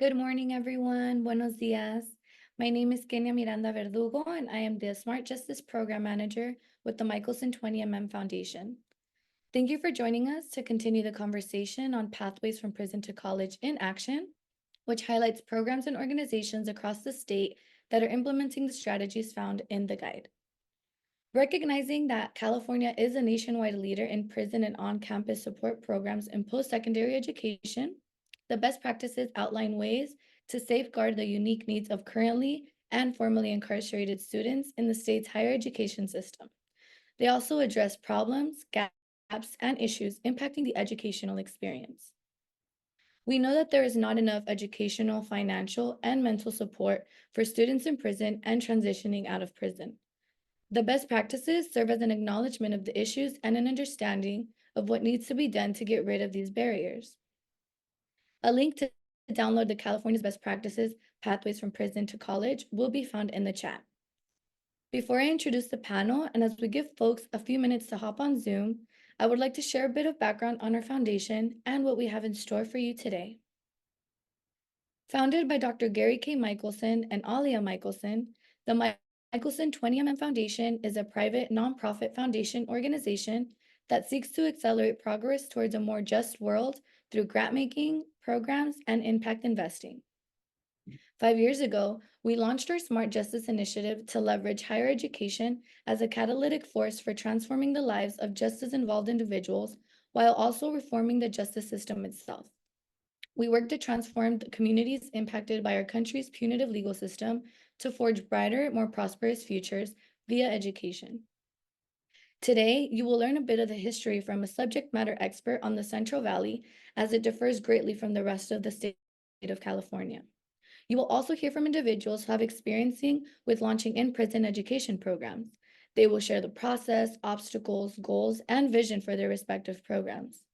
Good morning, everyone. Buenos dias. My name is Kenia Miranda Verdugo, and I am the Smart Justice Program Manager with the Michelson 20mm Foundation. Thank you for joining us to continue the conversation on Pathways from Prison to College in Action, which highlights programs and organizations across the state that are implementing the strategies found in the guide. Recognizing that California is a nationwide leader in prison and on-campus support programs in post-secondary education, the best practices outline ways to safeguard the unique needs of currently and formerly incarcerated students in the state's higher education system. They also address problems, gaps, and issues impacting the educational experience. We know that there is not enough educational, financial, and mental support for students in prison and transitioning out of prison. The best practices serve as an acknowledgement of the issues and an understanding of what needs to be done to get rid of these barriers. A link to download the California's Best Practices Pathways from Prison to College will be found in the chat. Before I introduce the panel, and as we give folks a few minutes to hop on Zoom, I would like to share a bit of background on our foundation and what we have in store for you today. Founded by Dr. Gary K. Michelson and Alia Michelson, the Michelson 20mm Foundation is a private nonprofit foundation organization that seeks to accelerate progress towards a more just world through grant-making, programs, and impact investing. 5 years ago, we launched our Smart Justice Initiative to leverage higher education as a catalytic force for transforming the lives of justice-involved individuals while also reforming the justice system itself. We work to transform the communities impacted by our country's punitive legal system to forge brighter, more prosperous futures via education. Today, you will learn a bit of the history from a subject matter expert on the Central Valley, as it differs greatly from the rest of the state of California. You will also hear from individuals who have experiencing with launching in-prison education programs. They will share the process, obstacles, goals, and vision for their respective programs.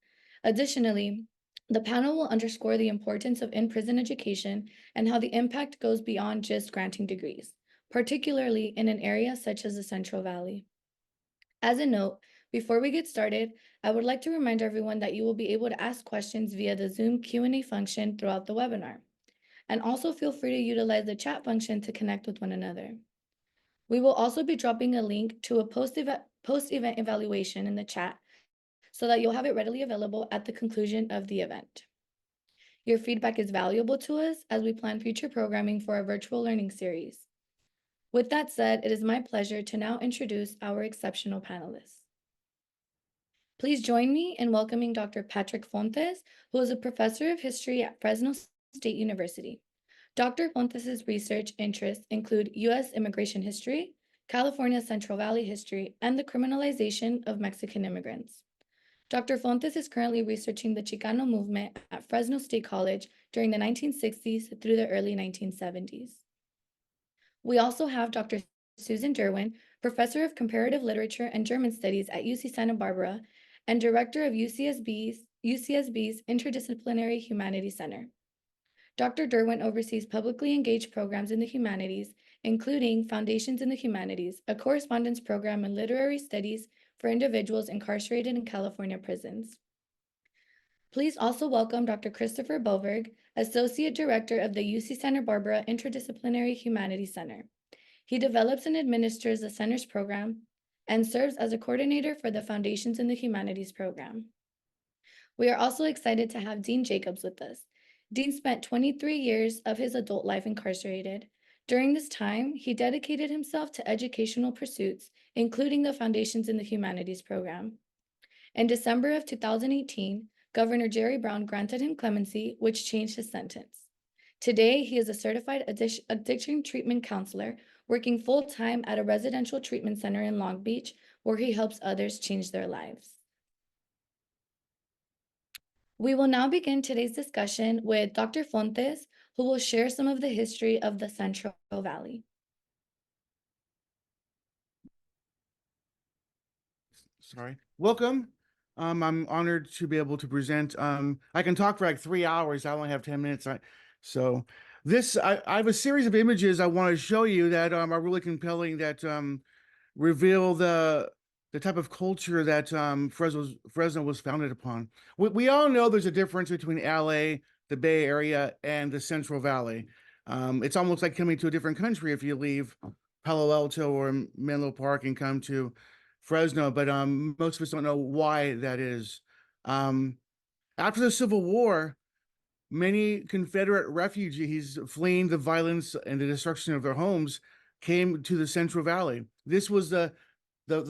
Additionally, the panel will underscore the importance of in-prison education and how the impact goes beyond just granting degrees, particularly in an area such as the Central Valley. As a note, before we get started, I would like to remind everyone that you will be able to ask questions via the Zoom Q&A function throughout the webinar. And also feel free to utilize the chat function to connect with one another. We will also be dropping a link to a post-event evaluation in the chat so that you'll have it readily available at the conclusion of the event. Your feedback is valuable to us as we plan future programming for our virtual learning series. With that said, it is my pleasure to now introduce our exceptional panelists. Please join me in welcoming Dr. Patrick Fontes, who is a professor of history at Fresno State University. Dr. Fontes' research interests include U.S. immigration history, California Central Valley history, and the criminalization of Mexican immigrants. Dr. Fontes is currently researching the Chicano movement at Fresno State College during the 1960s through the early 1970s. We also have Dr. Susan Derwin, professor of comparative literature and German studies at UC Santa Barbara and director of UCSB's Interdisciplinary Humanities Center. Dr. Derwin oversees publicly engaged programs in the humanities, including Foundations in the Humanities, a correspondence program in literary studies for individuals incarcerated in California prisons. Please also welcome Dr. Christopher Boberg, Associate Director of the UC Santa Barbara Interdisciplinary Humanities Center. He develops and administers the center's program and serves as a coordinator for the Foundations in the Humanities program. We are also excited to have Dean Jacobs with us. Dean spent 23 years of his adult life incarcerated. During this time, he dedicated himself to educational pursuits, including the Foundations in the Humanities program. In December of 2018, Governor Jerry Brown granted him clemency, which changed his sentence. Today, he is a certified addiction treatment counselor working full-time at a residential treatment center in Long Beach, where he helps others change their lives. We will now begin today's discussion with Dr. Fontes, who will share some of the history of the Central Valley. Sorry. Welcome. I'm honored to be able to present. I can talk for like 3 hours. I only have 10 minutes. I have a series of images I want to show you that are really compelling, that reveal the type of culture that Fresno was founded upon. We all know there's a difference between LA, the Bay Area and the Central Valley. It's almost like coming to a different country if you leave Palo Alto or Menlo Park and come to Fresno, but most of us don't know why that is. Um, After the Civil War, many Confederate refugees fleeing the violence and the destruction of their homes came to the Central Valley. This was the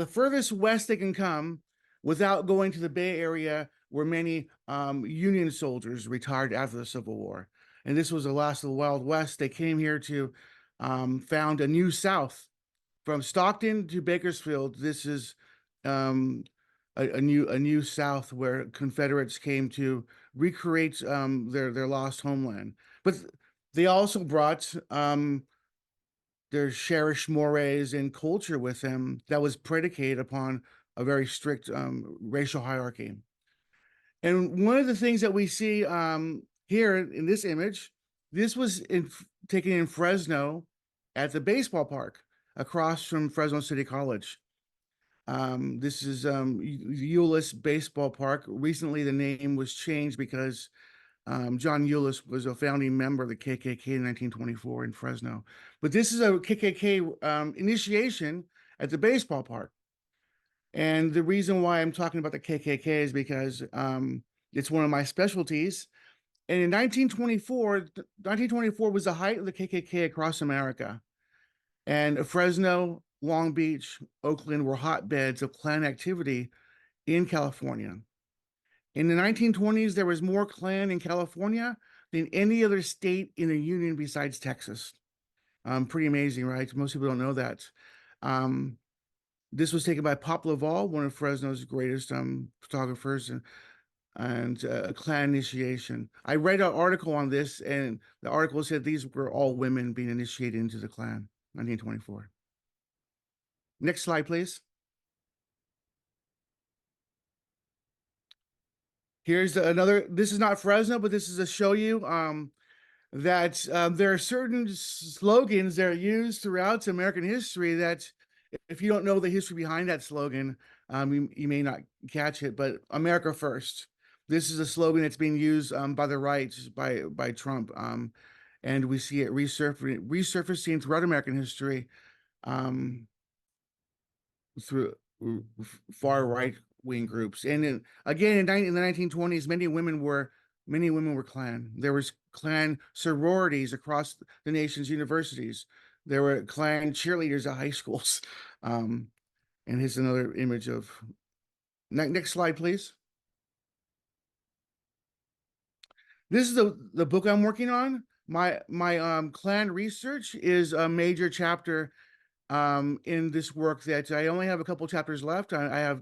furthest west they can come without going to the Bay Area, where many Union soldiers retired after the Civil War. And this was the last of the Wild West. They came here to found a new South. From Stockton to Bakersfield, this is um, a new South where Confederates came to recreate their lost homeland. But they also brought their cherished mores and culture with them that was predicated upon a very strict racial hierarchy. And one of the things that we see here in this image, this was taken in Fresno at the baseball park across from Fresno City College. This is Euless Baseball Park. Recently, the name was changed because John Euless was a founding member of the KKK in 1924 in Fresno. But this is a KKK initiation at the baseball park. And the reason why I'm talking about the KKK is because it's one of my specialties. And in 1924 was the height of the KKK across America. And Fresno, Long Beach, Oakland were hotbeds of Klan activity in California. In the 1920s, there was more Klan in California than any other state in the Union besides Texas. Pretty amazing, right? Most people don't know that. This was taken by Pop Laval, one of Fresno's greatest photographers, and Klan initiation. I read an article on this, and the article said these were all women being initiated into the Klan, 1924. Next slide, please. Here's another, this is not Fresno, but this is to show you that there are certain slogans that are used throughout American history that if you don't know the history behind that slogan, you may not catch it, but America first. This is a slogan that's being used by the right, by Trump. And we see it resurfacing throughout American history through far right wing groups. And again, in the 1920s, many women were Klan. There was Klan sororities across the nation's universities. There were Klan cheerleaders at high schools. And here's another image of next slide, please. This is the book I'm working on. My Klan research is a major chapter in this work that I only have a couple chapters left. I have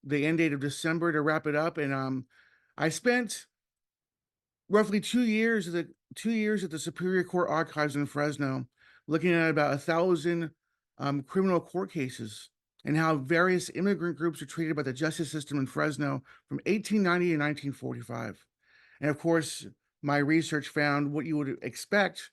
the end date of December to wrap it up, and I spent roughly 2 years at the Superior Court Archives in Fresno, looking at about 1,000 criminal court cases and how various immigrant groups are treated by the justice system in Fresno from 1890 to 1945. And of course, my research found what you would expect,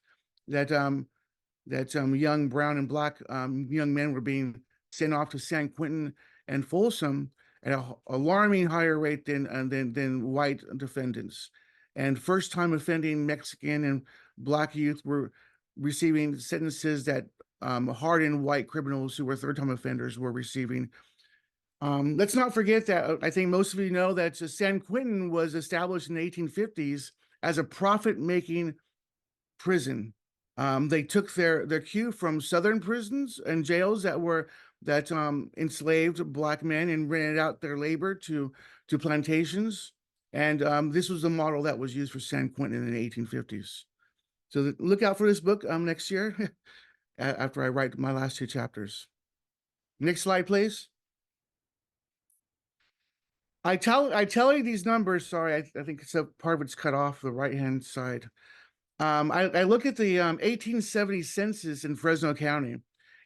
that young brown and black young men were being sent off to San Quentin and Folsom at an alarming higher rate than white defendants. And first-time offending Mexican and black youth were receiving sentences that hardened white criminals who were third-time offenders were receiving. Let's not forget that I think most of you know that San Quentin was established in the 1850s as a profit-making prison. They took their cue from Southern prisons and jails that enslaved black men and rented out their labor to plantations. And this was the model that was used for San Quentin in the 1850s. So look out for this book next year after I write my last two chapters. Next slide, please. I tell you these numbers. Sorry, I think it's a part of it's cut off the right-hand side. I look at the 1870 census in Fresno County.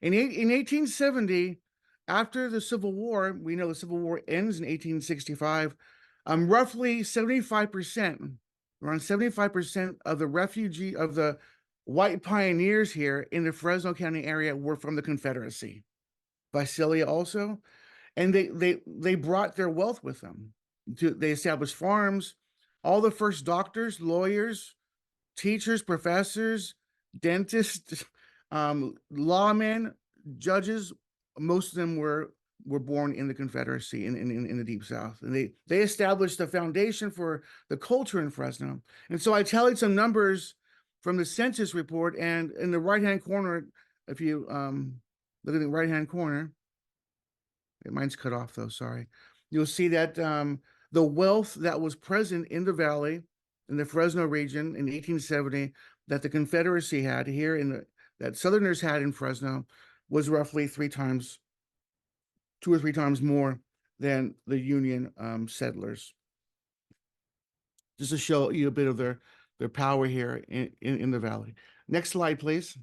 In 1870, after the Civil War, we know the Civil War ends in 1865. Roughly 75%, around 75% of the white pioneers here in the Fresno County area were from the Confederacy. Visalia also, and they brought their wealth with them. They established farms. all the first doctors, lawyers, teachers, professors, dentists, lawmen, judges, most of them were born in the Confederacy in the Deep South. And they established the foundation for the culture in Fresno. And so I tallied some numbers from the census report, and in the right-hand corner, if you look at the right-hand corner, mine's cut off though, sorry. You'll see that the wealth that was present in the valley, in the Fresno region in 1870, that the Confederacy had here that Southerners had in Fresno, was roughly 2 or 3 times more than the Union settlers. Just to show you a bit of their power here in the valley. Next slide, please.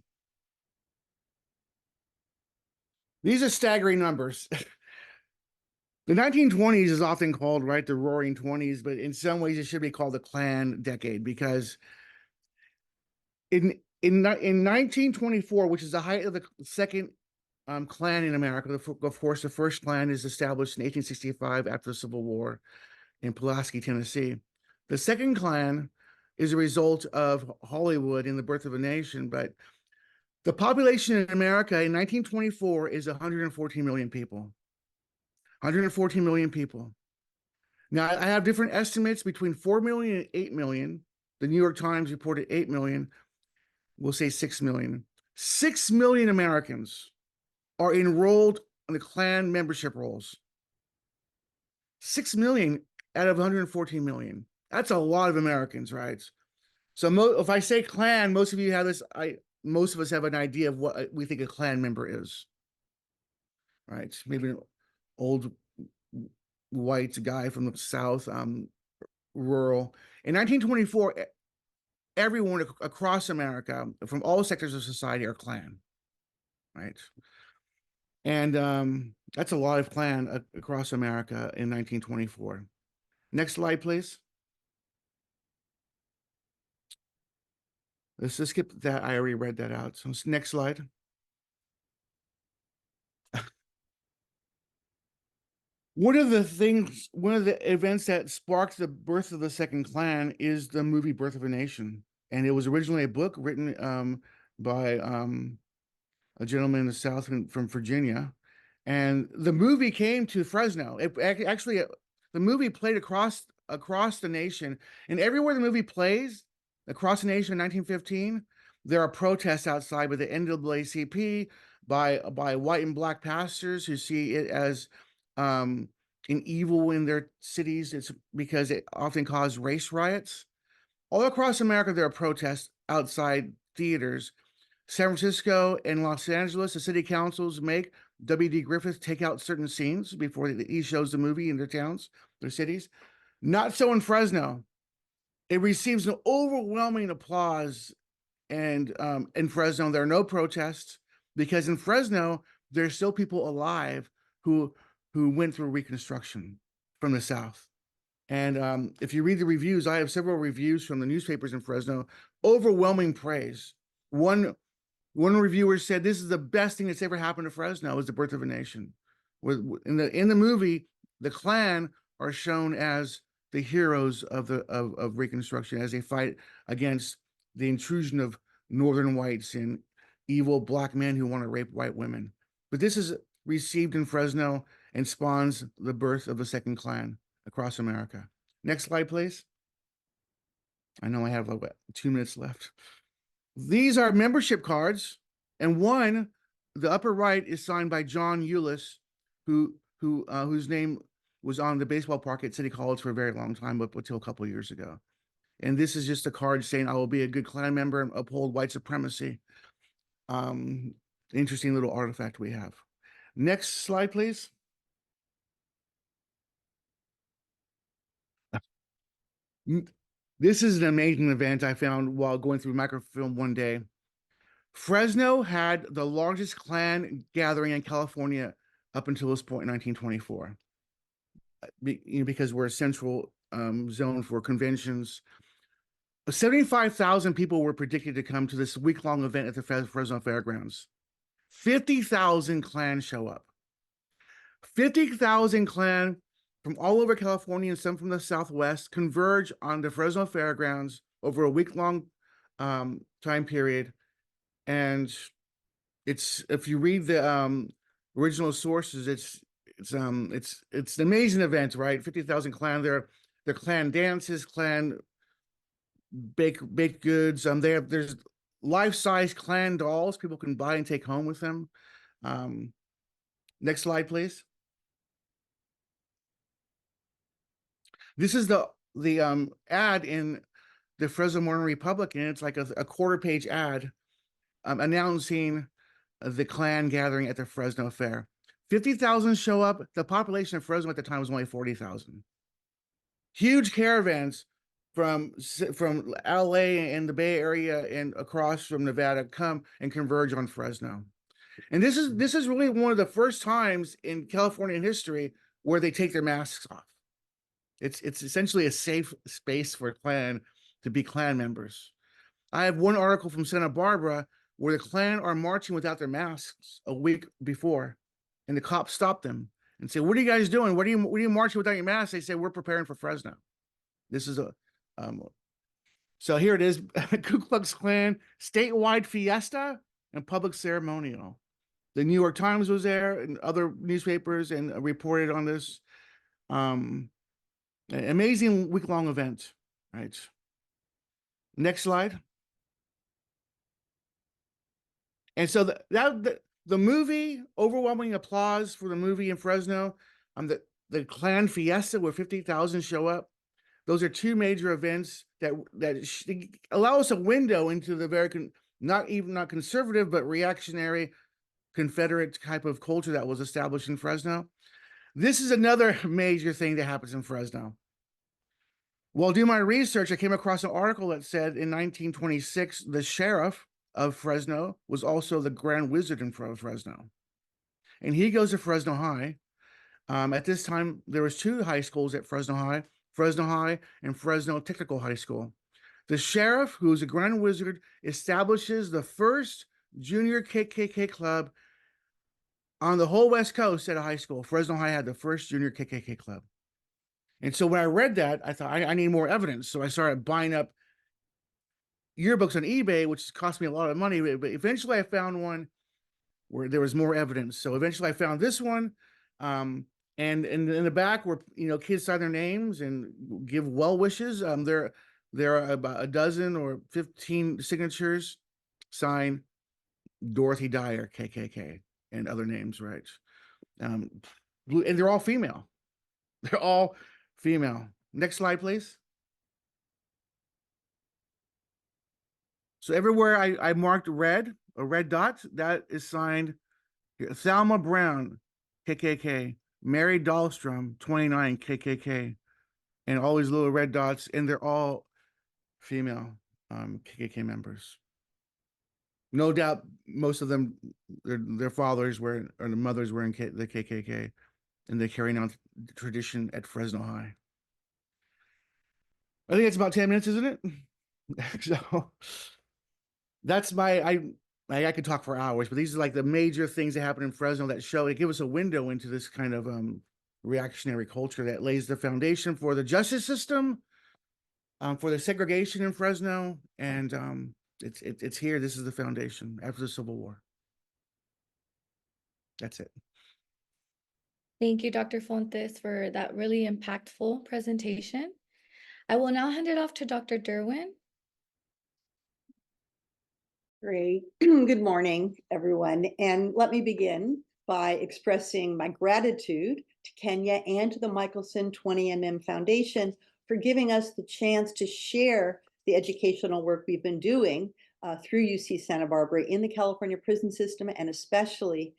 These are staggering numbers. The 1920s is often called, right, the Roaring Twenties, but in some ways it should be called the Klan decade, because in 1924, which is the height of the second Klan in America, of course, the first Klan is established in 1865 after the Civil War in Pulaski, Tennessee. The second Klan is a result of Hollywood and the birth of a nation, but the population in America in 1924 is 114 million people. 114 million people. Now, I have different estimates between 4 million and 8 million. The New York Times reported 8 million. We'll say 6 million. 6 million Americans are enrolled in the Klan membership rolls. 6 million out of 114 million. That's a lot of Americans, right? So if I say Klan, most of you have this, most of us have an idea of what we think a Klan member is, right? Maybe an old white guy from the South, rural. In 1924, everyone across America, from all sectors of society, are Klan, right? And that's a lot of Klan across America in 1924. Next slide, please. Let's just skip that. I already read that out. So next slide. One of the events that sparked the birth of the second Klan is the movie Birth of a Nation. And it was originally a book written by a gentleman in the South from Virginia. And the movie came to Fresno. The movie played across the nation. And everywhere the movie plays across the nation in 1915, there are protests outside by the NAACP, by white and black pastors who see it as an evil in their cities. It's because it often caused race riots. All across America, there are protests outside theaters. San Francisco and Los Angeles, the city councils make W.D. Griffith take out certain scenes before he shows the movie in their towns, their cities. Not so in Fresno. It receives an overwhelming applause, and in Fresno, there are no protests, because in Fresno, there's still people alive who went through Reconstruction from the South. And if you read the reviews, I have several reviews from the newspapers in Fresno, overwhelming praise. One reviewer said, "This is the best thing that's ever happened to Fresno, is the Birth of a Nation." In the movie, the Klan are shown as the heroes of Reconstruction, as they fight against the intrusion of northern whites and evil black men who want to rape white women. But this is received in Fresno and spawns the birth of the second Klan across America. Next slide, please. I know I have 2 minutes left. These are membership cards, and the upper right, is signed by John Eulis, whose name was on the baseball park at City College for a very long time, but until a couple of years ago. And this is just a card saying, "I will be a good Klan member and uphold white supremacy." Interesting little artifact we have. Next slide, please. This is an amazing event I found while going through microfilm one day. Fresno had the largest Klan gathering in California up until this point in 1924, because we're a central zone for conventions. 75,000 people were predicted to come to this week-long event at the Fresno Fairgrounds. 50,000 Klan show up. 50,000 Klan from all over California and some from the Southwest converge on the Fresno Fairgrounds over a week-long time period. And it's, if you read the original sources, it's an amazing event, right? 50,000 clan, their clan dances, clan baked goods. There's life-size clan dolls people can buy and take home with them. Next slide, please. This is the ad in the Fresno Morning Republican. It's like a quarter-page ad announcing the clan gathering at the Fresno Fair. 50,000 show up. The population of Fresno at the time was only 40,000. Huge caravans from LA and the Bay Area and across from Nevada come and converge on Fresno. And this is really one of the first times in Californian history where they take their masks off. It's essentially a safe space for Klan to be Klan members. I have one article from Santa Barbara where the Klan are marching without their masks a week before, and the cops stop them and say, "What are you guys doing? What are you marching without your masks?" They say, "We're preparing for Fresno." This is so here it is: Ku Klux Klan statewide fiesta and public ceremonial. The New York Times was there and other newspapers and reported on this. Amazing week-long event, right? Next slide. And so the movie, overwhelming applause for the movie in Fresno. The Klan Fiesta where 50,000 show up. Those are two major events that allow us a window into the very not conservative but reactionary Confederate type of culture that was established in Fresno. This is another major thing that happens in Fresno. While doing my research, I came across an article that said in 1926, the sheriff of Fresno was also the Grand Wizard in Fresno. And he goes to Fresno High. At this time, there was two high schools at Fresno High and Fresno Technical High School. The sheriff, who's a Grand Wizard, establishes the first junior KKK club on the whole West Coast at a high school. Fresno High had the first junior KKK club. And so when I read that, I thought, I need more evidence. So I started buying up yearbooks on eBay, which cost me a lot of money. But eventually I found one where there was more evidence. So eventually I found this one. And in the back where, kids sign their names and give well wishes. There are about a dozen or 15 signatures sign Dorothy Dyer, KKK, and other names, right? And they're all female. They're all female. Next slide, please. So everywhere I marked red, a red dot, that is signed Thelma Brown, KKK, Mary Dahlstrom, 29, KKK, and all these little red dots, and they're all female KKK members. No doubt most of them, their fathers were, or the mothers were in the KKK, and they're carrying on the tradition at Fresno High. I think it's about 10 minutes, isn't it? So that's I could talk for hours, but these are like the major things that happen in Fresno that give us a window into this kind of reactionary culture that lays the foundation for the justice system, for the segregation in Fresno, and it's here. This is the foundation after the Civil War. That's it. Thank you, Dr. Fontes, for that really impactful presentation. I will now hand it off to Dr. Derwin. Great. Good morning, everyone. And let me begin by expressing my gratitude to Kenya and to the Michelson 20mm Foundation for giving us the chance to share the educational work we've been doing through UC Santa Barbara in the California prison system, and especially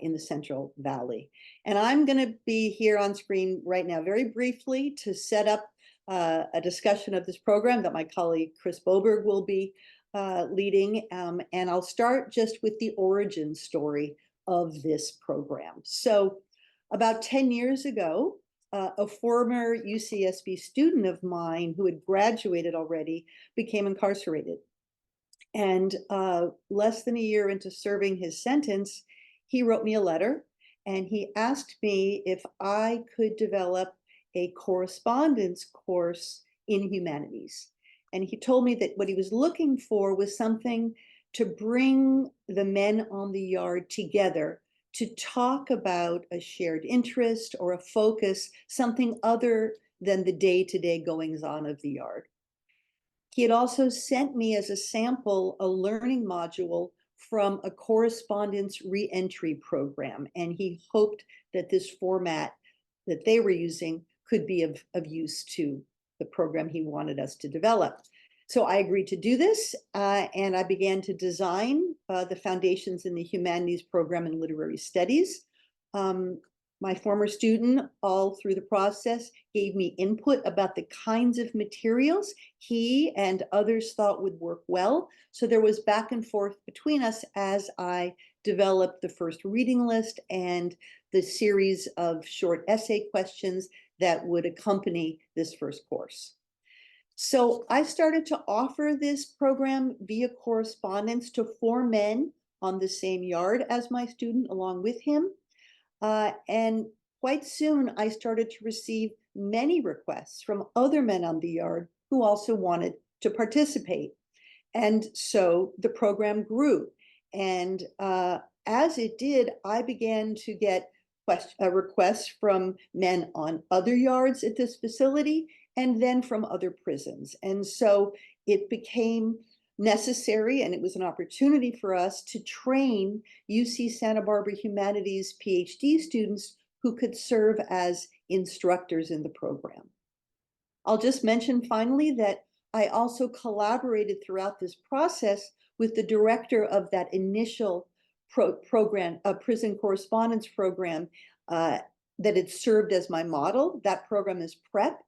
in the Central Valley. And I'm going to be here on screen right now very briefly to set up a discussion of this program that my colleague Chris Boberg will be leading. And I'll start just with the origin story of this program. So about 10 years ago, a former UCSB student of mine who had graduated already became incarcerated. And less than a year into serving his sentence, he wrote me a letter and he asked me if I could develop a correspondence course in humanities. And he told me that what he was looking for was something to bring the men on the yard together to talk about a shared interest or a focus, something other than the day-to-day goings-on of the yard. He had also sent me as a sample a learning module from a correspondence reentry program, and he hoped that this format that they were using could be of use to the program he wanted us to develop. So I agreed to do this, and I began to design the Foundations in the Humanities program in literary studies. My former student, all through the process, gave me input about the kinds of materials he and others thought would work well. So there was back and forth between us as I developed the first reading list and the series of short essay questions that would accompany this first course. So I started to offer this program via correspondence to 4 men on the same yard as my student, along with him. And quite soon, I started to receive many requests from other men on the yard who also wanted to participate. And so the program grew. And as it did, I began to get requests from men on other yards at this facility and then from other prisons. And so it became necessary, and it was an opportunity for us to train UC Santa Barbara Humanities PhD students who could serve as instructors in the program. I'll just mention finally that I also collaborated throughout this process with the director of that initial program, a prison correspondence program that had served as my model. That program is PREP,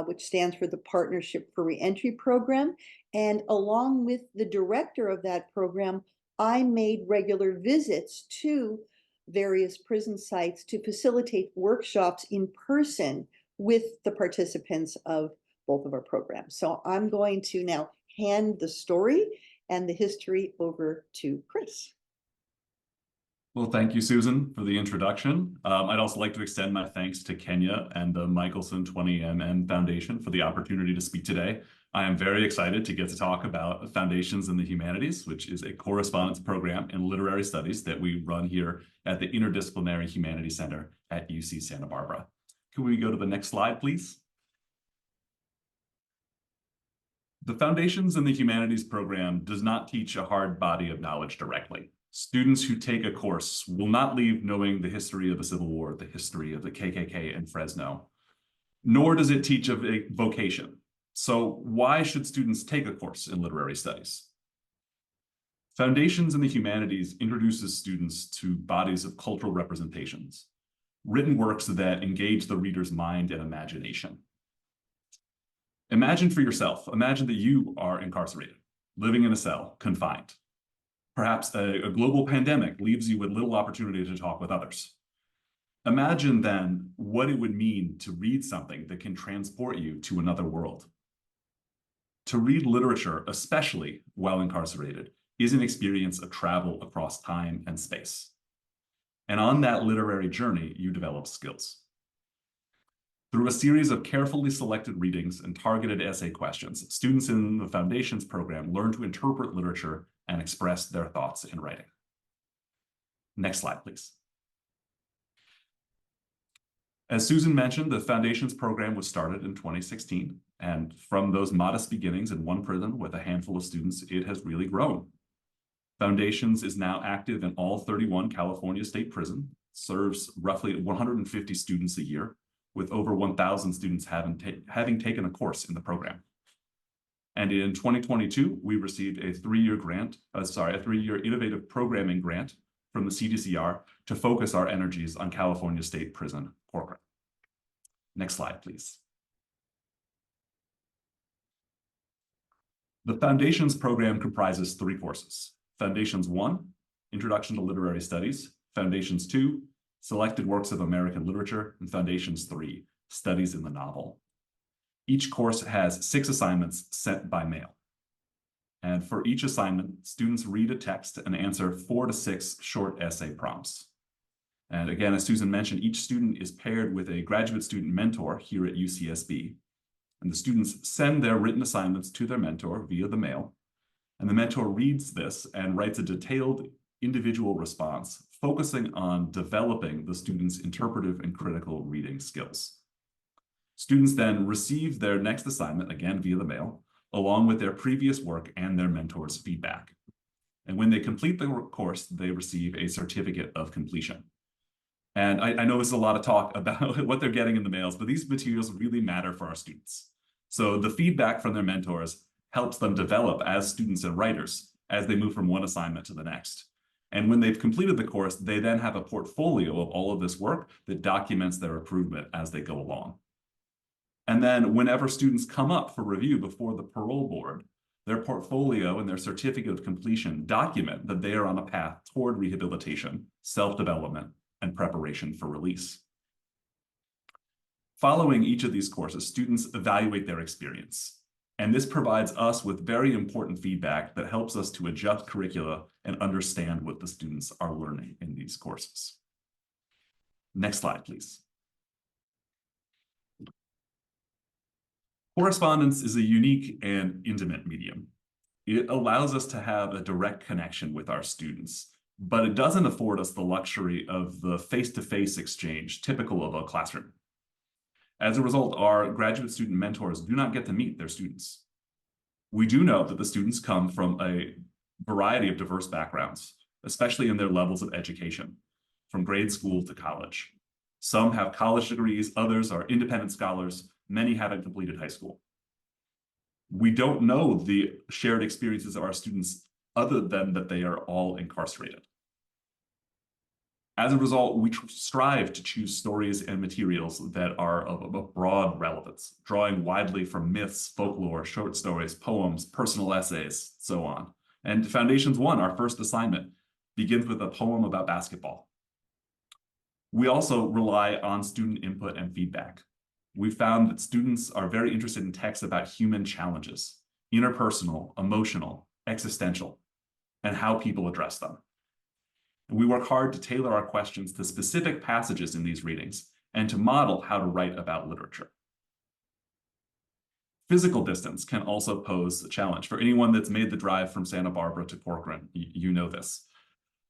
which stands for the Partnership for Reentry Program. And along with the director of that program, I made regular visits to various prison sites to facilitate workshops in person with the participants of both of our programs. So I'm going to now hand the story and the history over to Chris. Well, thank you, Susan, for the introduction. I'd also like to extend my thanks to Kenya and the Michelson 20MM Foundation for the opportunity to speak today. I am very excited to get to talk about Foundations in the Humanities, which is a correspondence program in literary studies that we run here at the Interdisciplinary Humanities Center at UC Santa Barbara. Can we go to the next slide, please? The Foundations in the Humanities program does not teach a hard body of knowledge directly. Students who take a course will not leave knowing the history of the Civil War, the history of the KKK and Fresno, nor does it teach of a vocation. So why should students take a course in literary studies? Foundations in the Humanities introduces students to bodies of cultural representations, written works that engage the reader's mind and imagination. Imagine for yourself, imagine that you are incarcerated, living in a cell, confined. Perhaps a global pandemic leaves you with little opportunity to talk with others. Imagine then what it would mean to read something that can transport you to another world. To read literature, especially while incarcerated, is an experience of travel across time and space. And on that literary journey, you develop skills. Through a series of carefully selected readings and targeted essay questions, students in the Foundations program learn to interpret literature and express their thoughts in writing. Next slide, please. As Susan mentioned, the Foundations program was started in 2016, and from those modest beginnings in one prison with a handful of students, it has really grown. Foundations is now active in all 31 California state prisons, serves roughly 150 students a year, with over 1,000 students having taken a course in the program. And in 2022, we received a 3-year innovative programming grant from the CDCR to focus our energies on California State Prison Corcoran. Next slide, please. The Foundations program comprises 3 courses. Foundations 1, Introduction to Literary Studies. Foundations 2, Selected Works of American Literature. And Foundations 3, Studies in the Novel. Each course has 6 assignments sent by mail. And for each assignment, students read a text and answer 4 to 6 short essay prompts. And again, as Susan mentioned, each student is paired with a graduate student mentor here at UCSB. And the students send their written assignments to their mentor via the mail. And the mentor reads this and writes a detailed individual response, focusing on developing the student's interpretive and critical reading skills. Students then receive their next assignment, again via the mail, along with their previous work and their mentor's feedback. And when they complete the course, they receive a certificate of completion. And I know there's a lot of talk about what they're getting in the mails, but these materials really matter for our students. So the feedback from their mentors helps them develop as students and writers as they move from one assignment to the next. And when they've completed the course, they then have a portfolio of all of this work that documents their improvement as they go along. And then whenever students come up for review before the parole board, their portfolio and their certificate of completion document that they are on a path toward rehabilitation, self-development, and preparation for release. Following each of these courses, students evaluate their experience. And this provides us with very important feedback that helps us to adjust curricula and understand what the students are learning in these courses. Next slide, please. Correspondence is a unique and intimate medium. It allows us to have a direct connection with our students, but it doesn't afford us the luxury of the face-to-face exchange typical of a classroom. As a result, our graduate student mentors do not get to meet their students. We do know that the students come from a variety of diverse backgrounds, especially in their levels of education, from grade school to college. Some have college degrees, others are independent scholars, many haven't completed high school. We don't know the shared experiences of our students other than that they are all incarcerated. As a result, we strive to choose stories and materials that are of a broad relevance, drawing widely from myths, folklore, short stories, poems, personal essays, so on. And Foundations 1, our first assignment, begins with a poem about basketball. We also rely on student input and feedback. We found that students are very interested in texts about human challenges, interpersonal, emotional, existential, and how people address them. And we work hard to tailor our questions to specific passages in these readings and to model how to write about literature. Physical distance can also pose a challenge. For anyone that's made the drive from Santa Barbara to Corcoran, you know this.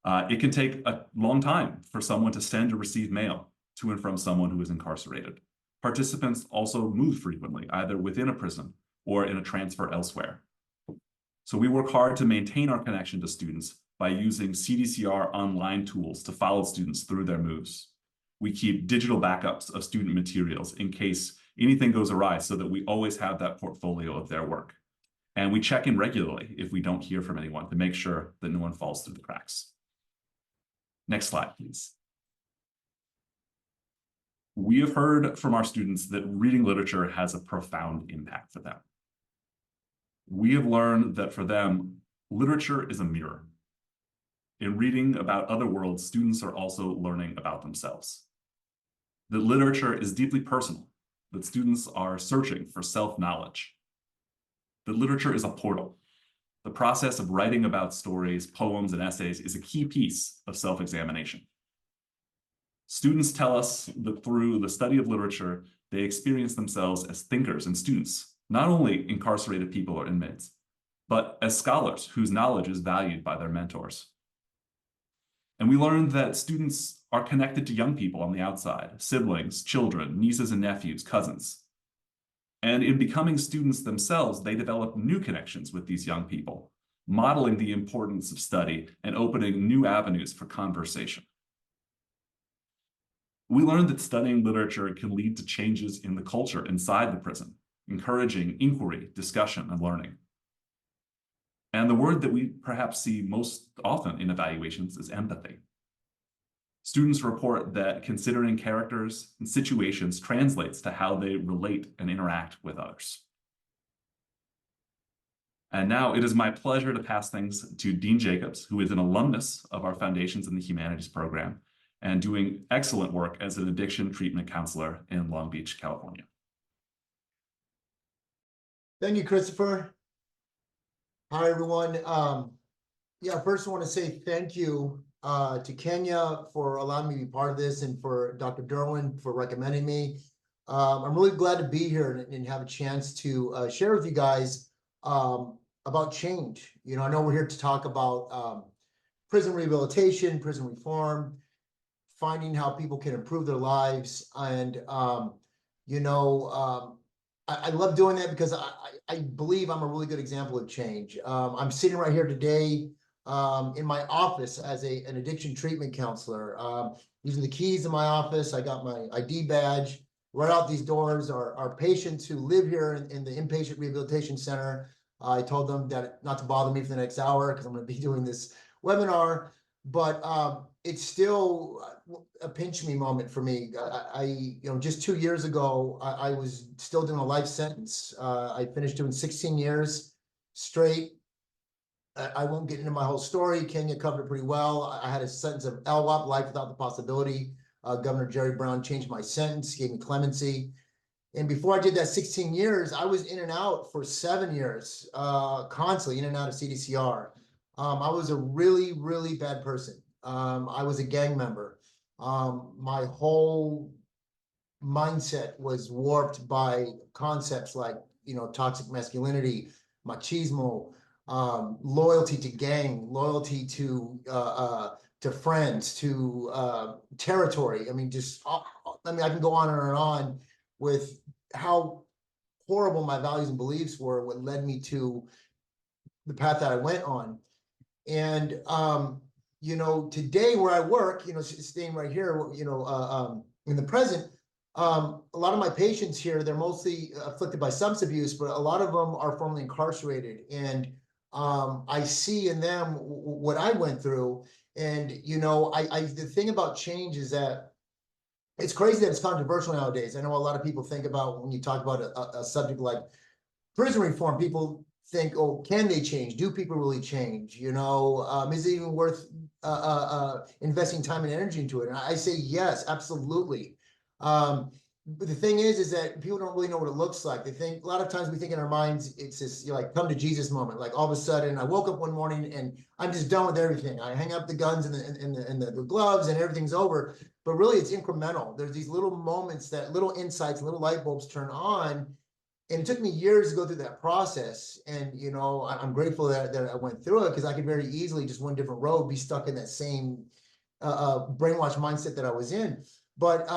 It can take a long time for someone to send or receive mail to and from someone who is incarcerated. Participants also move frequently, either within a prison or in a transfer elsewhere. So we work hard to maintain our connection to students by using CDCR online tools to follow students through their moves. We keep digital backups of student materials in case anything goes awry so that we always have that portfolio of their work. And we check in regularly if we don't hear from anyone to make sure that no one falls through the cracks. Next slide, please. We have heard from our students that reading literature has a profound impact for them. We have learned that for them, literature is a mirror. In reading about other worlds, students are also learning about themselves. That literature is deeply personal, that students are searching for self-knowledge. That literature is a portal. The process of writing about stories, poems, and essays is a key piece of self-examination. Students tell us that through the study of literature, they experience themselves as thinkers and students, not only incarcerated people or inmates, but as scholars whose knowledge is valued by their mentors. And we learned that students are connected to young people on the outside, siblings, children, nieces and nephews, cousins. And in becoming students themselves, they develop new connections with these young people, modeling the importance of study and opening new avenues for conversation. We learned that studying literature can lead to changes in the culture inside the prison, encouraging inquiry, discussion, and learning. And the word that we perhaps see most often in evaluations is empathy. Students report that considering characters and situations translates to how they relate and interact with others. And now it is my pleasure to pass things to Dean Jacobs, who is an alumnus of our Foundations in the Humanities program and doing excellent work as an addiction treatment counselor in Long Beach, California. Thank you, Christopher. Hi, everyone. Yeah, first I want to say thank you to Kenya for allowing me to be part of this, and for Dr. Derwin for recommending me. I'm really glad to be here and have a chance to share with you guys about change. You know, I know we're here to talk about prison rehabilitation, prison reform, finding how people can improve their lives. And, you know, I love doing that because I believe I'm a really good example of change. I'm sitting right here today in my office as an addiction treatment counselor. These are the keys to my office. I got my ID badge. Right out these doors are patients who live here in the inpatient rehabilitation center. I told them that not to bother me for the next hour because I'm going to be doing this webinar, but it's still a pinch me moment for me. You know, just 2 years ago, I was still doing a life sentence. I finished doing 16 years straight. I won't get into my whole story. Kenya covered it pretty well. I had a sentence of LWOP, life without the possibility. Governor Jerry Brown changed my sentence, gave me clemency. And before I did that 16 years, I was in and out for 7 years, constantly in and out of CDCR. I was a really, really bad person. I was a gang member. My whole mindset was warped by concepts like, you know, toxic masculinity, machismo, loyalty to gang, loyalty to friends, to territory. I mean, just I mean, I can go on and on with how horrible my values and beliefs were, what led me to the path that I went on. And you know, today where I work, you know, staying right here, you know, in the present, a lot of my patients here, they're mostly afflicted by substance abuse, but a lot of them are formerly incarcerated. And I see in them what I went through. And, you know, the thing about change is that it's crazy that it's controversial nowadays. I know a lot of people think about when you talk about a subject like prison reform, people think, oh, can they change? Do people really change? You know, is it even worth investing time and energy into it? And I say yes, absolutely. But the thing is that people don't really know what it looks like. They think, a lot of times we think in our minds, it's this, you know, like come to Jesus moment. Like all of a sudden I woke up one morning and I'm just done with everything. I hang up the guns and the gloves and everything's over. But really it's incremental. There's these little moments, that little insights, little light bulbs turn on. And it took me years to go through that process. And, you know, I'm grateful that I went through it, because I could very easily just one different road, be stuck in that same brainwash mindset that I was in. But,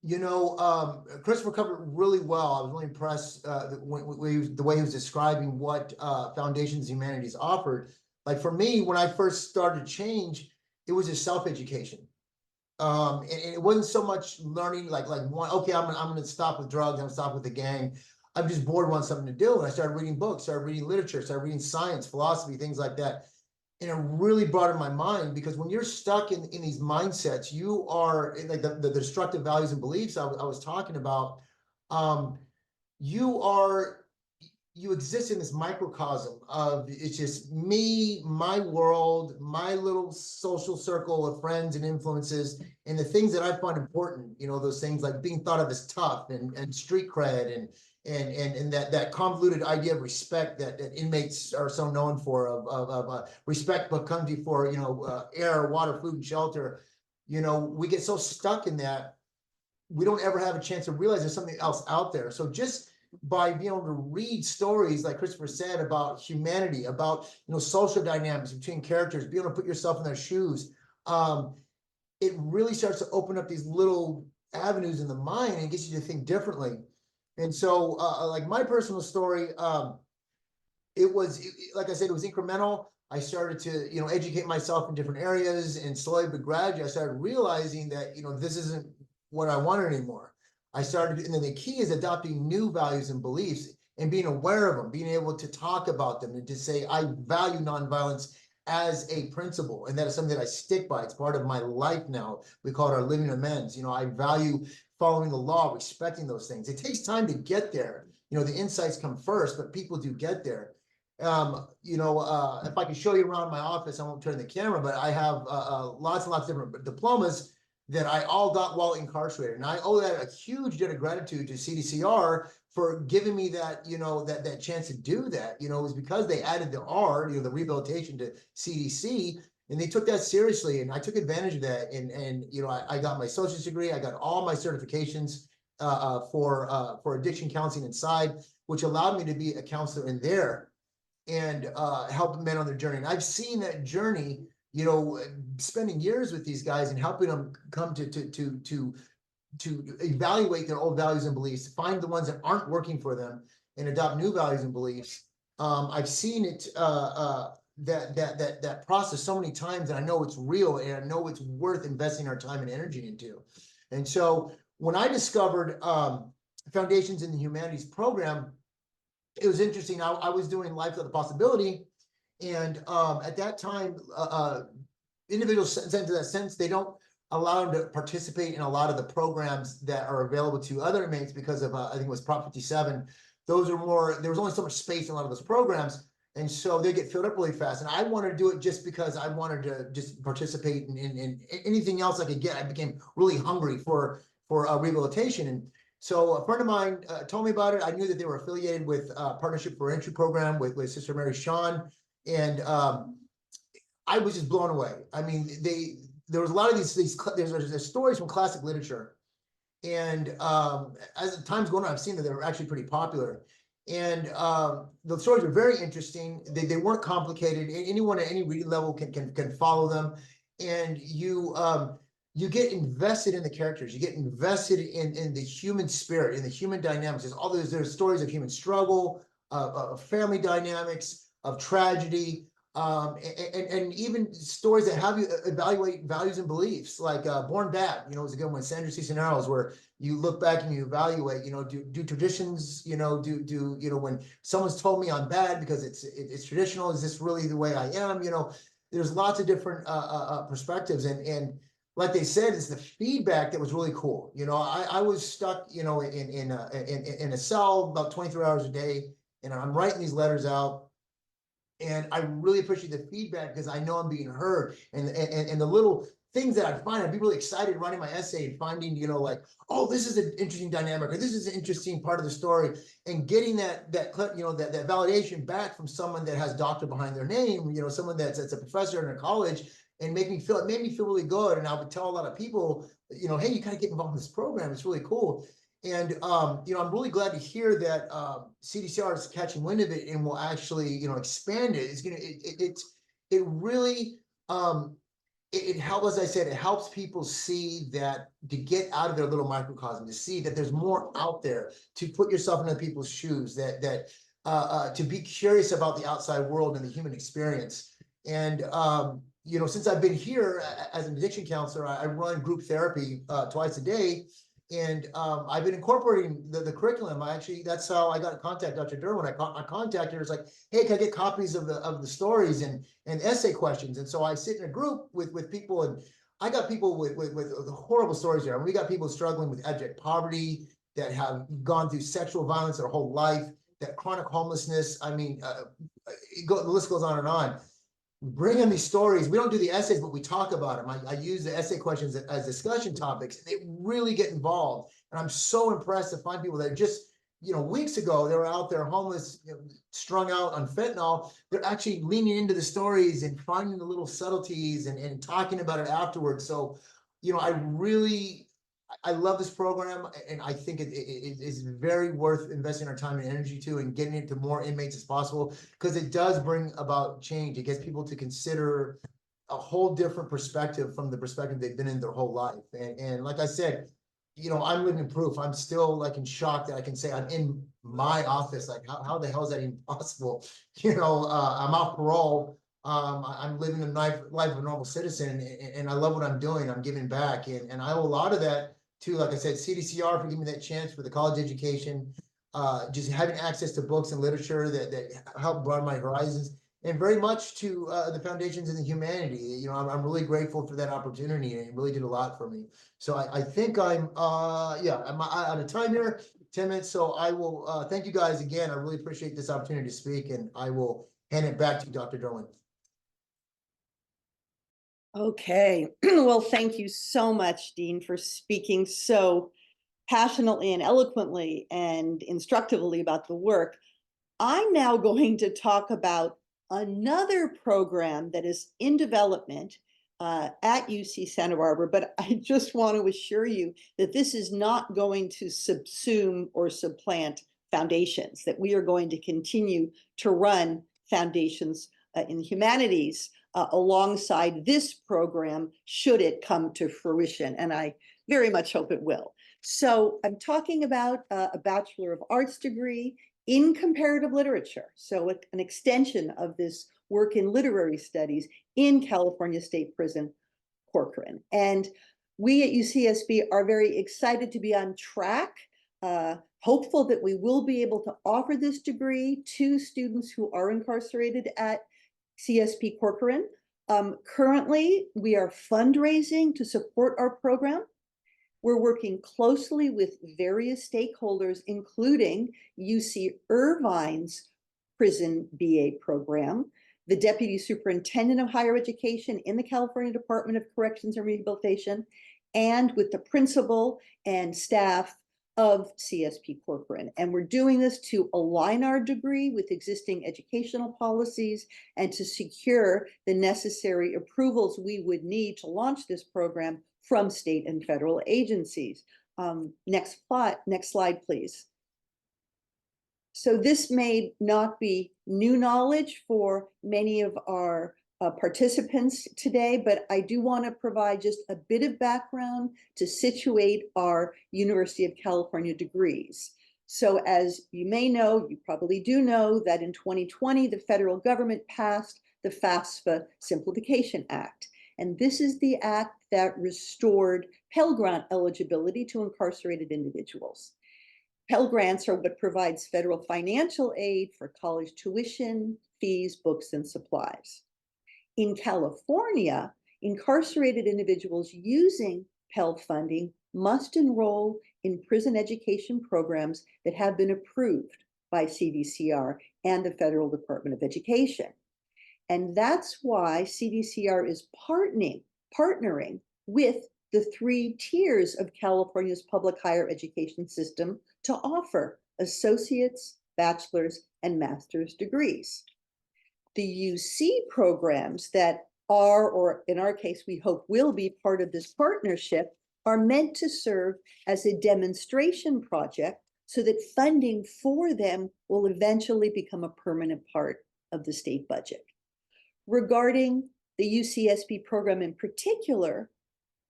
you know, Christopher covered really well. I was really impressed the way he was describing what Foundations Humanities offered. Like for me, when I first started change, it was just self-education. And it wasn't so much learning like one, okay, I'm gonna stop with drugs, I'm gonna stop with the gang. I'm just bored, want something to do. And I started reading books, started reading literature, started reading science, philosophy, things like that. And it really broadened my mind, because when you're stuck in these mindsets, you are like the destructive values and beliefs I was talking about. You exist in this microcosm of, it's just me, my world, my little social circle of friends and influences, and the things that I find important, you know, those things like being thought of as tough and street cred and that convoluted idea of respect that inmates are so known for, of respect but comes before, you know, air, water, food, and shelter. You know, we get so stuck in that, we don't ever have a chance to realize there's something else out there. So just by being able to read stories, like Christopher said, about humanity, about, you know, social dynamics between characters, be able to put yourself in their shoes, it really starts to open up these little avenues in the mind and gets you to think differently. And so, like my personal story, like I said, it was incremental. I started to, you know, educate myself in different areas, and slowly but gradually, I started realizing that, you know, this isn't what I wanted anymore. I started, and then the key is adopting new values and beliefs and being aware of them, being able to talk about them and to say, I value nonviolence as a principle. And that is something that I stick by. It's part of my life now. We call it our living amends. You know, I value following the law, respecting those things. It takes time to get there. You know, the insights come first, but people do get there. You know, if I can show you around my office, I won't turn the camera, but I have lots and lots of different diplomas that I all got while incarcerated. And I owe that a huge debt of gratitude to CDCR for giving me that, you know, that chance to do that. You know, it was because they added the R, you know, the rehabilitation to CDC. And they took that seriously, and I took advantage of that. And you know, I got my associate's degree, I got all my certifications for addiction counseling inside, which allowed me to be a counselor in there and help men on their journey. And I've seen that journey, you know, spending years with these guys and helping them come to evaluate their old values and beliefs, find the ones that aren't working for them, and adopt new values and beliefs. I've seen it that process so many times, and I know it's real, and I know it's worth investing our time and energy into. And so when I discovered Foundations in the Humanities program, it was interesting. I was doing Life of the Possibility, and at that time, individuals sent into that sense, they don't allow them to participate in a lot of the programs that are available to other inmates because of I think it was Prop 57. Those are more, there was only so much space in a lot of those programs, and so they get filled up really fast. And I wanted to do it just because I wanted to just participate in anything else I could get. I became really hungry for rehabilitation. And so a friend of mine told me about it. I knew that they were affiliated with Partnership for Entry program with Sister Mary Sean, and I was just blown away. I mean, there was a lot of there's stories from classic literature, and as the time's going on, I've seen that they're actually pretty popular, and the stories were very interesting. They weren't complicated. Anyone at any reading level can follow them, and you get invested in the characters. You get invested in the human spirit, in the human dynamics. There's stories of human struggle, of family dynamics, of tragedy, and even stories that have you evaluate values and beliefs, like Born Bad, you know, is a good one. Sandra Cisneros, where you look back and you evaluate, you know, do traditions, you know, you know, when someone's told me I'm bad because it's traditional, is this really the way I am? You know, there's lots of different perspectives, and like they said, it's the feedback that was really cool. You know, I was stuck, you know, in a cell about 23 hours a day, and I'm writing these letters out. And I really appreciate the feedback because I know I'm being heard, and the little things that I find, I'd be really excited writing my essay and finding, you know, like, oh, this is an interesting dynamic, or this is an interesting part of the story, and getting that you know, that validation back from someone that has doctor behind their name, you know, someone that's a professor in a college, and it made me feel really good. And I would tell a lot of people, you know, hey, you gotta get involved in this program. It's really cool. And you know, I'm really glad to hear that CDCR is catching wind of it and will actually, you know, expand it. It's gonna it really it helps, as I said, it helps people see that, to get out of their little microcosm, to see that there's more out there, to put yourself in other people's shoes, that to be curious about the outside world and the human experience. And you know, since I've been here as an addiction counselor, I run group therapy twice a day. And I've been incorporating the curriculum. That's how I got in contact with Dr. Derwin. I contacted her. It's like, hey, can I get copies of the stories and essay questions? And so I sit in a group with people, and I got people with horrible stories there. I mean, we got people struggling with abject poverty, that have gone through sexual violence their whole life, that chronic homelessness. I mean, the list goes on and on. Bring in these stories. We don't do the essays, but we talk about them. I use the essay questions as discussion topics. They really get involved. And I'm so impressed to find people that just, you know, weeks ago, they were out there homeless, you know, strung out on fentanyl. They're actually leaning into the stories and finding the little subtleties and talking about it afterwards. So, you know, I love this program, and I think it is very worth investing our time and energy to, and getting it to more inmates as possible, because it does bring about change. It gets people to consider a whole different perspective from the perspective they've been in their whole life. And like I said, you know, I'm living proof. I'm still like in shock that I can say I'm in my office. Like, how the hell is that even possible? You know, I'm off parole. I'm living a life of a normal citizen, and I love what I'm doing. I'm giving back, and I owe a lot of that to, like I said, CDCR for giving me that chance for the college education, just having access to books and literature that help broaden my horizons, and very much to the Foundations in the Humanity. You know, I'm really grateful for that opportunity, and it really did a lot for me. So I think I'm out of time here, 10 minutes. So I will thank you guys again. I really appreciate this opportunity to speak, and I will hand it back to you, Dr. Derwin. Okay, well, thank you so much, Dean, for speaking so passionately and eloquently and instructively about the work. I'm now going to talk about another program that is in development at UC Santa Barbara, but I just want to assure you that this is not going to subsume or supplant foundations, that we are going to continue to run foundations in humanities alongside this program, should it come to fruition, and I very much hope it will. So I'm talking about a Bachelor of Arts degree in comparative literature, so an extension of this work in literary studies in California State Prison, Corcoran. And we at UCSB are very excited to be on track, hopeful that we will be able to offer this degree to students who are incarcerated at CSP Corcoran. Currently, we are fundraising to support our program. We're working closely with various stakeholders, including UC Irvine's Prison BA program, the Deputy Superintendent of Higher Education in the California Department of Corrections and Rehabilitation, and with the principal and staff of CSP Corcoran. And we're doing this to align our degree with existing educational policies and to secure the necessary approvals we would need to launch this program from state and federal agencies. Next slide, please. So this may not be new knowledge for many of our participants today, but I do want to provide just a bit of background to situate our University of California degrees. So as you may know, you probably do know that in 2020, the federal government passed the FAFSA Simplification Act. And this is the act that restored Pell Grant eligibility to incarcerated individuals. Pell Grants are what provides federal financial aid for college tuition, fees, books, and supplies. In California, incarcerated individuals using Pell funding must enroll in prison education programs that have been approved by CDCR and the Federal Department of Education. And that's why CDCR is partnering with the 3 tiers of California's public higher education system to offer associate's, bachelor's, and master's degrees. The UC programs that are, or in our case, we hope will be part of this partnership, are meant to serve as a demonstration project so that funding for them will eventually become a permanent part of the state budget. Regarding the UCSB program in particular,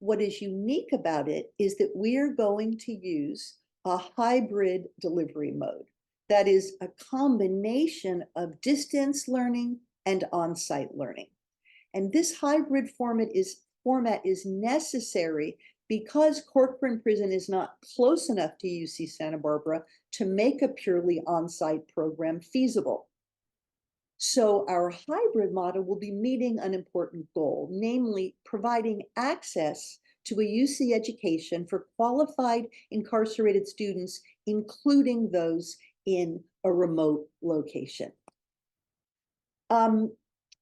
what is unique about it is that we are going to use a hybrid delivery mode. That is a combination of distance learning and on-site learning. And this hybrid format is necessary because Corcoran Prison is not close enough to UC Santa Barbara to make a purely on-site program feasible. So our hybrid model will be meeting an important goal, namely providing access to a UC education for qualified incarcerated students, including those in a remote location.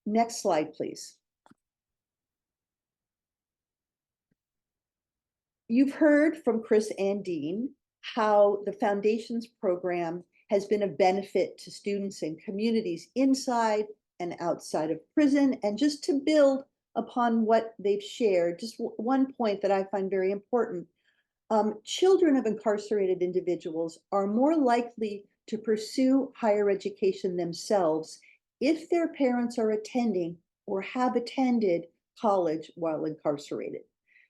Next slide, please. You've heard from Chris and Dean how the Foundations program has been of benefit to students and communities inside and outside of prison. And just to build upon what they've shared, just one point that I find very important. Children of incarcerated individuals are more likely to pursue higher education themselves if their parents are attending or have attended college while incarcerated.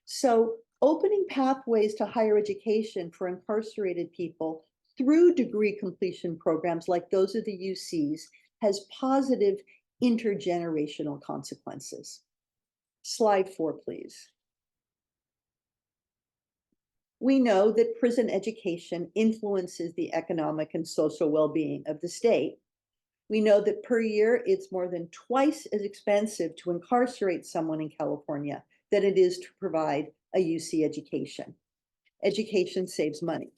So opening pathways to higher education for incarcerated people through degree completion programs like those of the UCs has positive intergenerational consequences. Slide 4, please. We know that prison education influences the economic and social well-being of the state. We know that per year, it's more than twice as expensive to incarcerate someone in California than it is to provide a UC education. Education saves money.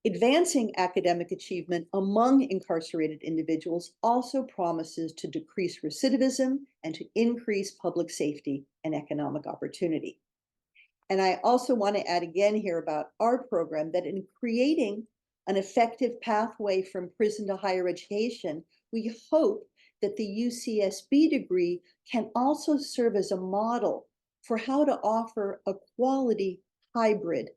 Advancing academic achievement among incarcerated individuals also promises to decrease recidivism and to increase public safety and economic opportunity. And I also want to add again here about our program that in creating an effective pathway from prison to higher education, we hope that the UCSB degree can also serve as a model for how to offer a quality hybrid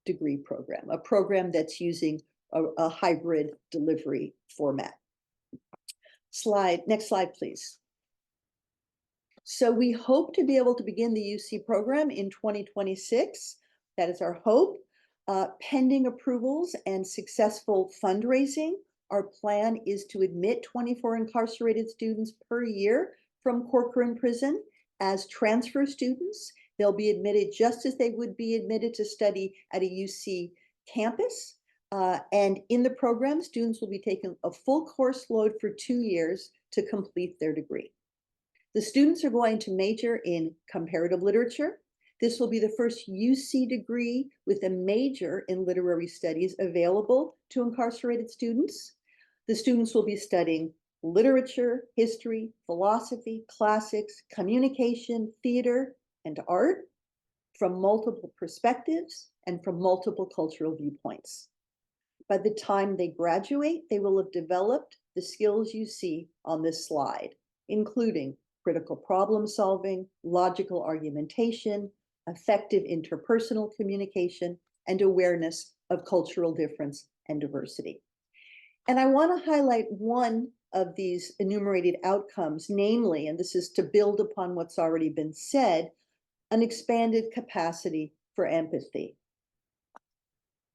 degree program, a program that's using a hybrid delivery format. Next slide, please. So we hope to be able to begin the UC program in 2026. That is our hope. Pending approvals and successful fundraising, our plan is to admit 24 incarcerated students per year from Corcoran Prison as transfer students. They'll be admitted just as they would be admitted to study at a UC campus. And in the program, students will be taking a full course load for 2 years to complete their degree. The students are going to major in comparative literature. This will be the first UC degree with a major in literary studies available to incarcerated students. The students will be studying literature, history, philosophy, classics, communication, theater, and art from multiple perspectives and from multiple cultural viewpoints. By the time they graduate, they will have developed the skills you see on this slide, including critical problem solving, logical argumentation, effective interpersonal communication, and awareness of cultural difference and diversity. And I want to highlight one of these enumerated outcomes, namely, and this is to build upon what's already been said, an expanded capacity for empathy.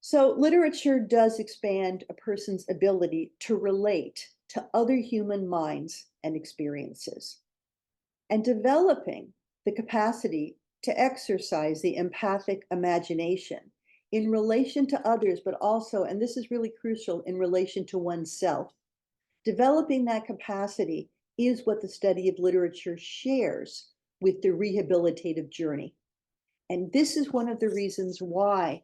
So literature does expand a person's ability to relate to other human minds and experiences. And developing the capacity to exercise the empathic imagination in relation to others, but also, and this is really crucial, in relation to oneself. Developing that capacity is what the study of literature shares with the rehabilitative journey. And this is one of the reasons why,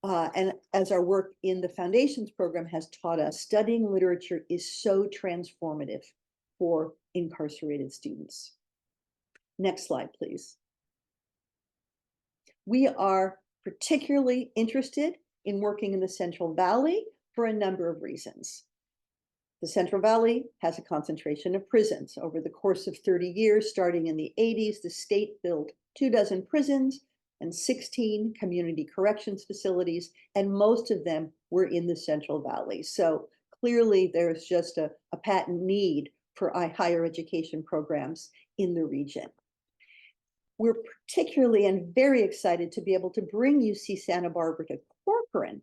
and as our work in the Foundations program has taught us, studying literature is so transformative for incarcerated students. Next slide, please. We are particularly interested in working in the Central Valley for a number of reasons. The Central Valley has a concentration of prisons. Over the course of 30 years, starting in the 80s, the state built 24 prisons and 16 community corrections facilities, and most of them were in the Central Valley. So clearly there's just a patent need for higher education programs in the region. We're particularly and very excited to be able to bring UC Santa Barbara to Corcoran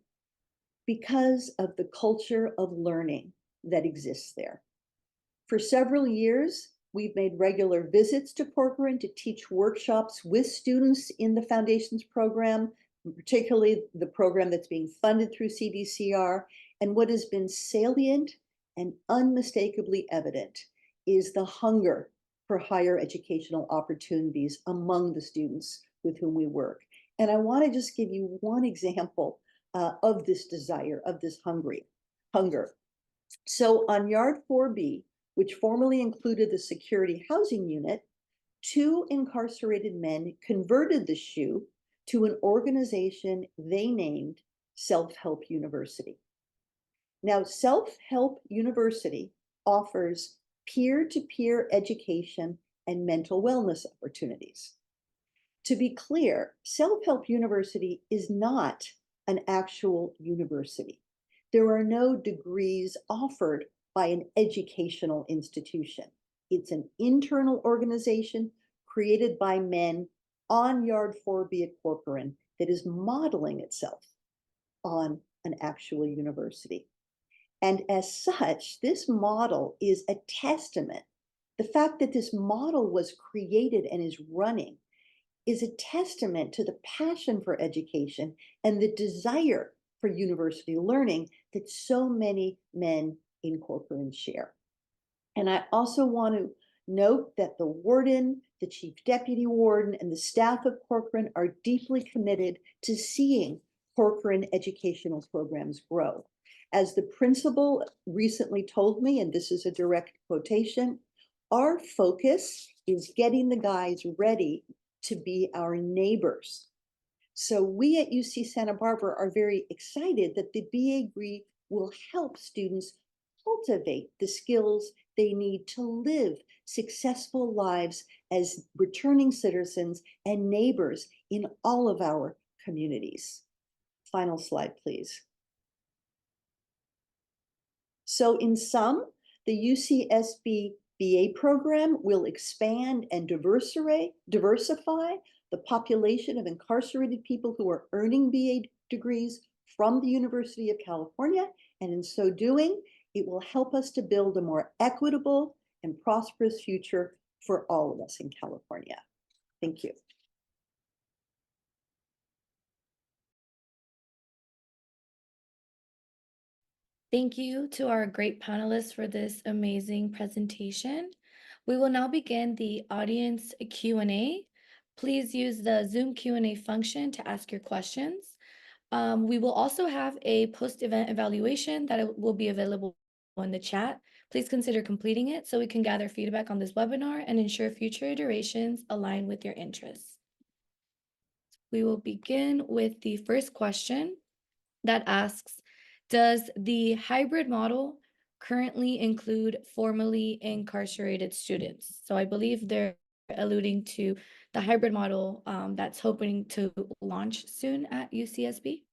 because of the culture of learning that exists there. For several years, we've made regular visits to Corcoran to teach workshops with students in the Foundations program, particularly the program that's being funded through CDCR. And what has been salient and unmistakably evident is the hunger for higher educational opportunities among the students with whom we work. And I want to just give you one example of this desire, of this hunger. So on Yard 4B, which formerly included the security housing unit, 2 incarcerated men converted the SHU to an organization they named Self-Help University. Now, Self-Help University offers peer-to-peer education and mental wellness opportunities. To be clear, Self-Help University is not an actual university. There are no degrees offered by an educational institution. It's an internal organization created by men on Yard 4B at Corcoran that is modeling itself on an actual university. And as such, this model is a testament. The fact that this model was created and is running is a testament to the passion for education and the desire for university learning that so many men in Corcoran share. And I also want to note that the warden, the chief deputy warden, and the staff of Corcoran are deeply committed to seeing Corcoran educational programs grow. As the principal recently told me, and this is a direct quotation, our focus is getting the guys ready to be our neighbors. So we at UC Santa Barbara are very excited that the BA degree will help students cultivate the skills they need to live successful lives as returning citizens and neighbors in all of our communities. Final slide, please. So in sum, the UCSB BA program will expand and diversify the population of incarcerated people who are earning BA degrees from the University of California. And in so doing, it will help us to build a more equitable and prosperous future for all of us in California. Thank you. Thank you to our great panelists for this amazing presentation. We will now begin the audience Q&A. Please use the Zoom Q&A function to ask your questions. We will also have a post-event evaluation that will be available in the chat. Please consider completing it so we can gather feedback on this webinar and ensure future iterations align with your interests. We will begin with the first question that asks, does the hybrid model currently include formerly incarcerated students? So I believe they're alluding to the hybrid model that's hoping to launch soon at UCSB.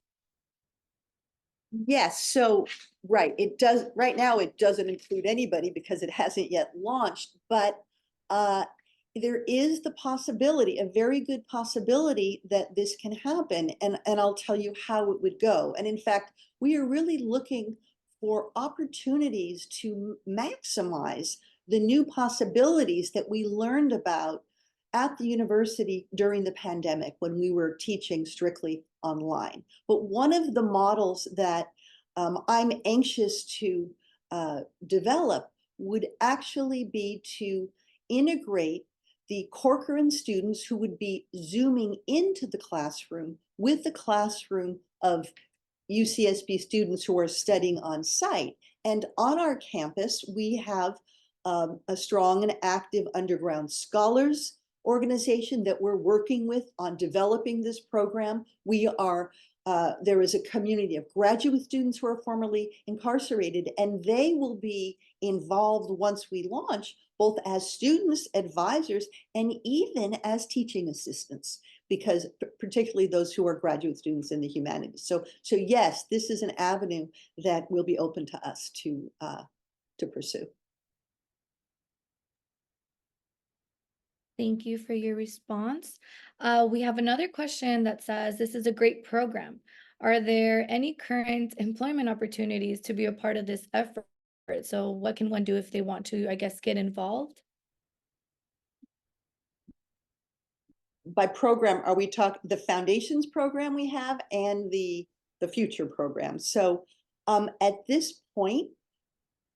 Yes, so right, it does right now it doesn't include anybody because it hasn't yet launched, but there is the possibility, a very good possibility that this can happen, and I'll tell you how it would go. And in fact, we are really looking for opportunities to maximize the new possibilities that we learned about at the university during the pandemic when we were teaching strictly online. But one of the models that I'm anxious to develop would actually be to integrate the Corcoran students who would be zooming into the classroom with the classroom of UCSB students who are studying on site. And on our campus, we have a strong and active underground scholars organization that we're working with on developing this program. We are, there is a community of graduate students who are formerly incarcerated, and they will be involved once we launch, both as students, advisors, and even as teaching assistants, because particularly those who are graduate students in the humanities. So yes, this is an avenue that will be open to us to pursue. Thank you for your response. We have another question that says, this is a great program. Are there any current employment opportunities to be a part of this effort? So what can one do if they want to, I guess, get involved? By program, are we talking the foundations program we have and the future program? So at this point,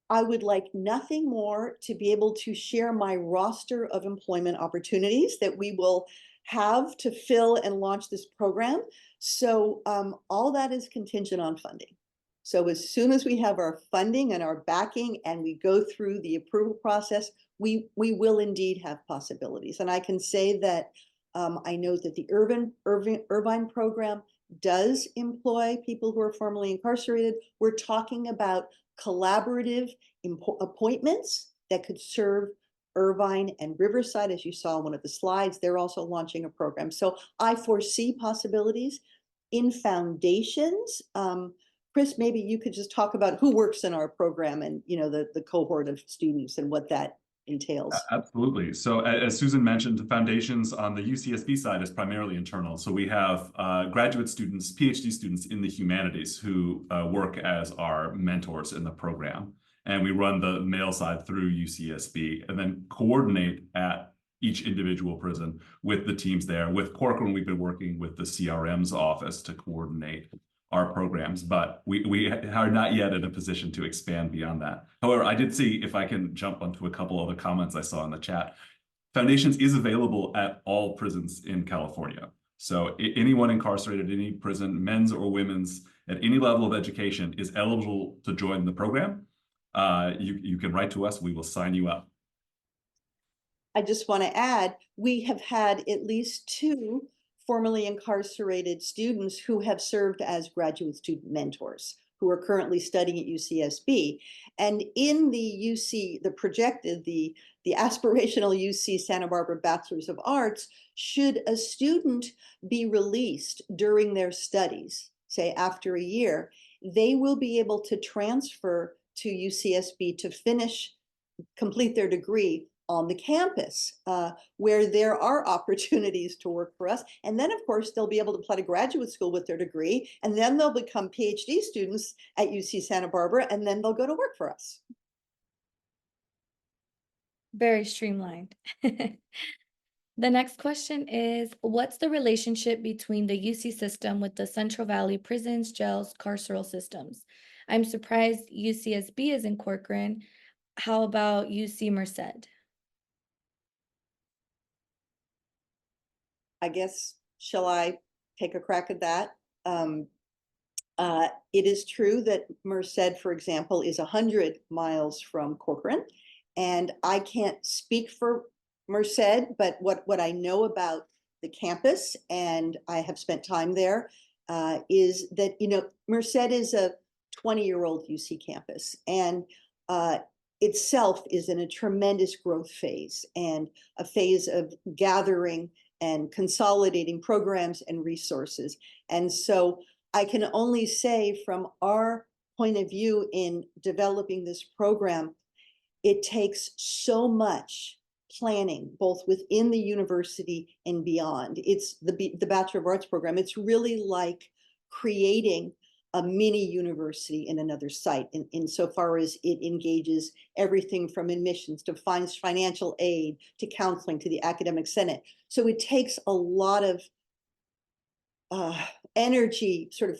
I would like nothing more to be able to share my roster of employment opportunities that we will have to fill and launch this program. So all that is contingent on funding. So as soon as we have our funding and our backing and we go through the approval process, we will indeed have possibilities. And I can say that I know that the Irvine program does employ people who are formerly incarcerated. We're talking about collaborative appointments that could serve Irvine and Riverside. As you saw in one of the slides, they're also launching a program. So I foresee possibilities in foundations. Chris, maybe you could just talk about who works in our program and, you know, the cohort of students and what that entails. Absolutely. So as Susan mentioned, foundations on the UCSB side is primarily internal. So we have graduate students, PhD students in the humanities who work as our mentors in the program. And we run the male side through UCSB and then coordinate at each individual prison with the teams there. With Corcoran, we've been working with the CRM's office to coordinate our programs, but we are not yet in a position to expand beyond that. However, I did see, if I can jump onto a couple other comments I saw in the chat, Foundations is available at all prisons in California. So anyone incarcerated in any prison, men's or women's, at any level of education is eligible to join the program. You can write to us, we will sign you up. I just want to add, we have had at least 2 formerly incarcerated students who have served as graduate student mentors who are currently studying at UCSB. And in the aspirational UC Santa Barbara Bachelor's of Arts, should a student be released during their studies, say after a year, they will be able to transfer to UCSB to complete their degree on the campus, where there are opportunities to work for us. And then, of course, they'll be able to apply to graduate school with their degree, and then they'll become PhD students at UC Santa Barbara, and then they'll go to work for us. Very streamlined. The next question is, what's the relationship between the UC system with the Central Valley prisons, jails, carceral systems? I'm surprised UCSB is in Corcoran. How about UC Merced? I guess, shall I take a crack at that? It is true that Merced, for example, is 100 miles from Corcoran, and I can't speak for Merced, but what I know about the campus, and I have spent time there, is that, Merced is a 20-year-old UC campus, and itself is in a tremendous growth phase, and a phase of gathering and consolidating programs and resources. And so I can only say, from our point of view in developing this program, it takes so much planning, both within the university and beyond. It's the Bachelor of Arts program. It's really like creating a mini university in another site, insofar as it engages everything from admissions to financial aid to counseling to the academic senate. So it takes a lot of energy, sort of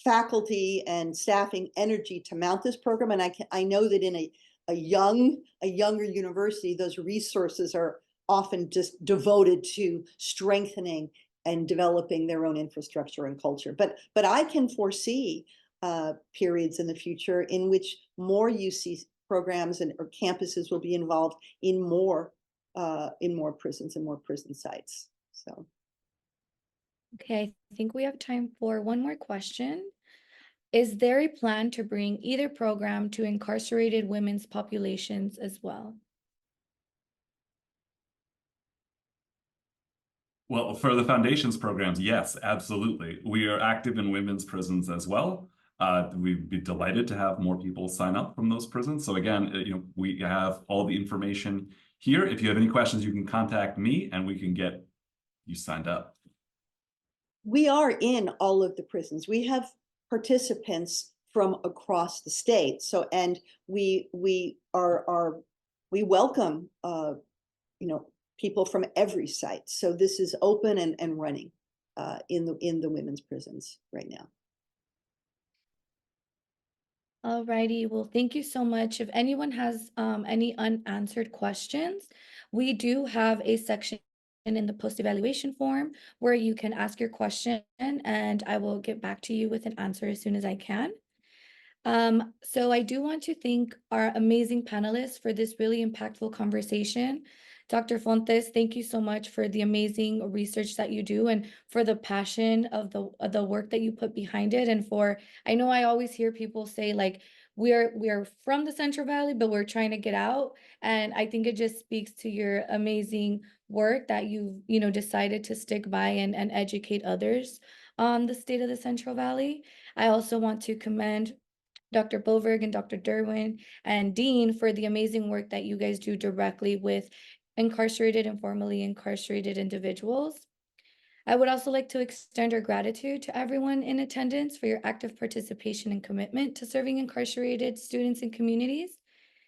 faculty and staffing energy, to mount this program. And I know that in a younger university, those resources are often just devoted to strengthening and developing their own infrastructure and culture. But I can foresee periods in the future in which more UC programs or campuses will be involved in more prisons and more prison sites. So. Okay, I think we have time for one more question. Is there a plan to bring either program to incarcerated women's populations as well? Well, for the foundations programs, yes, absolutely. We are active in women's prisons as well. We'd be delighted to have more people sign up from those prisons. So again, we have all the information here. If you have any questions, you can contact me and we can get you signed up. We are in all of the prisons. We have participants from across the state. So, and we welcome, people from every site. So this is open and running in the women's prisons right now. All righty. Well, thank you so much. If anyone has any unanswered questions, we do have a section in the post-evaluation form where you can ask your question, and I will get back to you with an answer as soon as I can. So I do want to thank our amazing panelists for this really impactful conversation. Dr. Fontes, thank you so much for the amazing research that you do and for the passion of the work that you put behind it. And I know I always hear people say, like, we are from the Central Valley, but we're trying to get out. And I think it just speaks to your amazing work that you've, decided to stick by and educate others on the state of the Central Valley. I also want to commend Dr. Boberg and Dr. Derwin and Dean for the amazing work that you guys do directly with incarcerated and formerly incarcerated individuals. I would also like to extend our gratitude to everyone in attendance for your active participation and commitment to serving incarcerated students and communities.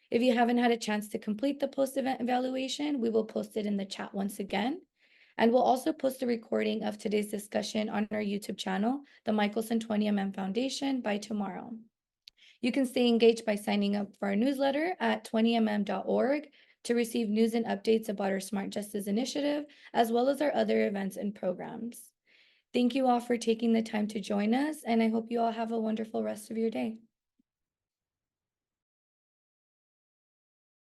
If you haven't had a chance to complete the post-event evaluation, we will post it in the chat once again. And we'll also post a recording of today's discussion on our YouTube channel, the Michelson 20mm Foundation, by tomorrow. You can stay engaged by signing up for our newsletter at 20mm.org to receive news and updates about our Smart Justice Initiative, as well as our other events and programs. Thank you all for taking the time to join us, and I hope you all have a wonderful rest of your day.